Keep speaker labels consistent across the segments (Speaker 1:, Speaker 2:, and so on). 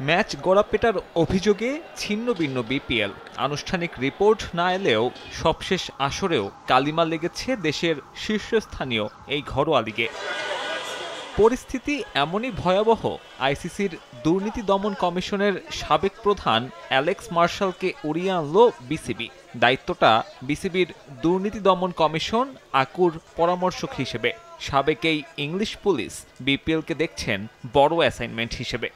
Speaker 1: Match গড়াপেটার অভিযোগে ছিন্ন ভিন্ন বিপিএল। আনুষ্ঠানিক রিপোর্ট না এলেও সবশেষ আসরেও কালিমা লেগেছে দেশের শীর্ষস্থানীয় এই ঘরোয়া লিগে। পরিস্থিতি এমনই ভয়াবহ, আইসিসির দুর্নীতি দমন কমিশনের সাবেক প্রধান অ্যালেক্স মার্শালকে উড়িয়ে আনল বিসিবি। দায়িত্বটা বিসিবির দুর্নীতি দমন কমিশন আকুর পরামর্শক হিসেবে। সাবেক এই ইংলিশ পুলিশ বিপিএলকে দেখছেন বড় অ্যাসাইনমেন্ট হিসেবে।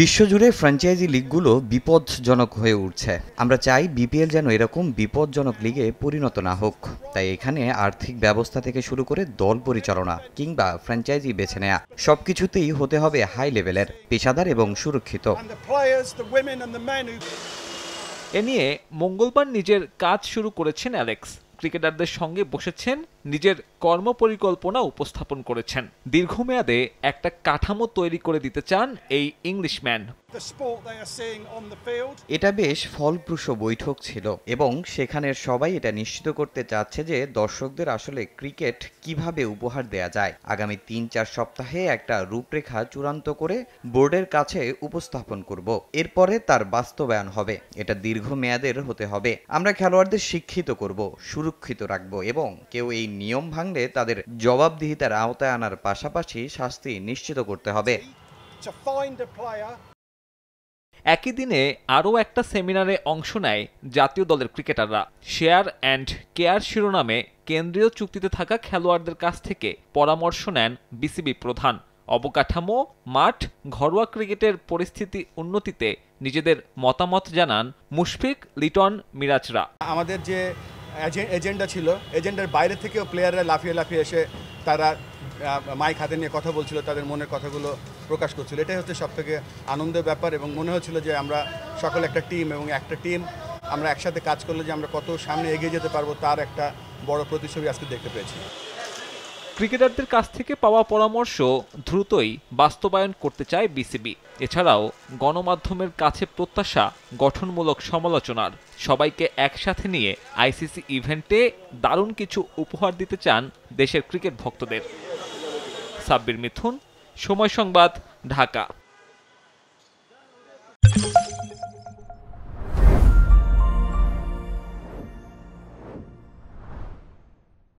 Speaker 2: বিশ্বজুড়ে ফ্র্যাঞ্চাইজি লিগগুলো বিপজ্জনক হয়ে উঠছে। আমরা চাই বিপিএল যেন এরকম বিপজ্জনক লিগে পরিণত না হোক। তাই এখানে আর্থিক ব্যবস্থা থেকে শুরু করে দল পরিচালনা কিংবা ফ্র্যাঞ্চাইজি বেছে নেয়া সবকিছুতেই হতে হবে হাই লেভেলের, পেশাদার এবং সুরক্ষিত।
Speaker 1: এ নিয়ে মঙ্গলবার নিজের কাজ শুরু করেছেন অ্যালেক্স। ক্রিকেটারদের সঙ্গে বসেছেন, নিজের কর্মপরিকল্পনা উপস্থাপন করেছেন। দীর্ঘমেয়াদে একটা কাঠামো তৈরি করে দিতে চান এই ইংলিশম্যান।
Speaker 2: এটা বেশ ফলপ্রসূ বৈঠক ছিল এবং সেখানের সবাই এটা নিশ্চিত করতে চাচ্ছে যে দর্শকদের আসলে ক্রিকেট কিভাবে উপহার দেয়া যায়। আগামী ৩-৪ সপ্তাহে একটা রূপরেখা চূড়ান্ত করে বোর্ডের কাছে উপস্থাপন করব। এরপরে তার বাস্তবায়ন হবে। এটা দীর্ঘমেয়াদের হতে হবে। আমরা খেলোয়াড়দের শিক্ষিত করব, সুরক্ষিত রাখব এবং কেউ এই নিয়ম ভাঙলে তাদের জবাবদিহিতার আওতায় আনার পাশাপাশি শাস্তি নিশ্চিত করতে হবে।
Speaker 1: একই দিনে আরও একটা সেমিনারে অংশ নেয় জাতীয় দলের ক্রিকেটাররা। শেয়ার অ্যান্ড কেয়ার শিরোনামে কেন্দ্রীয় চুক্তিতে থাকা খেলোয়াড়দের কাছ থেকে পরামর্শ নেন বিসিবি প্রধান। অবকাঠামো, মাঠ, ঘরোয়া ক্রিকেটের পরিস্থিতি উন্নতিতে নিজেদের মতামত জানান মুশফিক, লিটন, মিরাজরা।
Speaker 3: আমাদের যে এজেন্ডা ছিল, এজেন্ডার বাইরে থেকেও প্লেয়াররা লাফিয়ে লাফিয়ে এসে তারা মাইক হাতে নিয়ে কথা বলছিল, তাদের মনের কথাগুলো প্রকাশ করছিল। এটাই হচ্ছে সবথেকে আনন্দের ব্যাপার এবং মনে হচ্ছিল যে আমরা সকল একটা টিম এবং একটা টিম আমরা একসাথে কাজ করলে যে আমরা কত সামনে এগিয়ে যেতে পারবো তার একটা বড় প্রতিচ্ছবি আজকে দেখতে পেয়েছি।
Speaker 1: ক্রিকেটারদের কাছ থেকে পাওয়া পরামর্শ দ্রুতই বাস্তবায়ন করতে চায় বিসিবি। এছাড়াও গণমাধ্যমের কাছে প্রত্যাশা গঠনমূলক সমালোচনার। সবাইকে একসাথে নিয়ে আইসিসি ইভেন্টে দারুণ কিছু উপহার দিতে চান দেশের ক্রিকেট ভক্তদের। সাব্বির মিথুন, সময় সংবাদ, ঢাকা।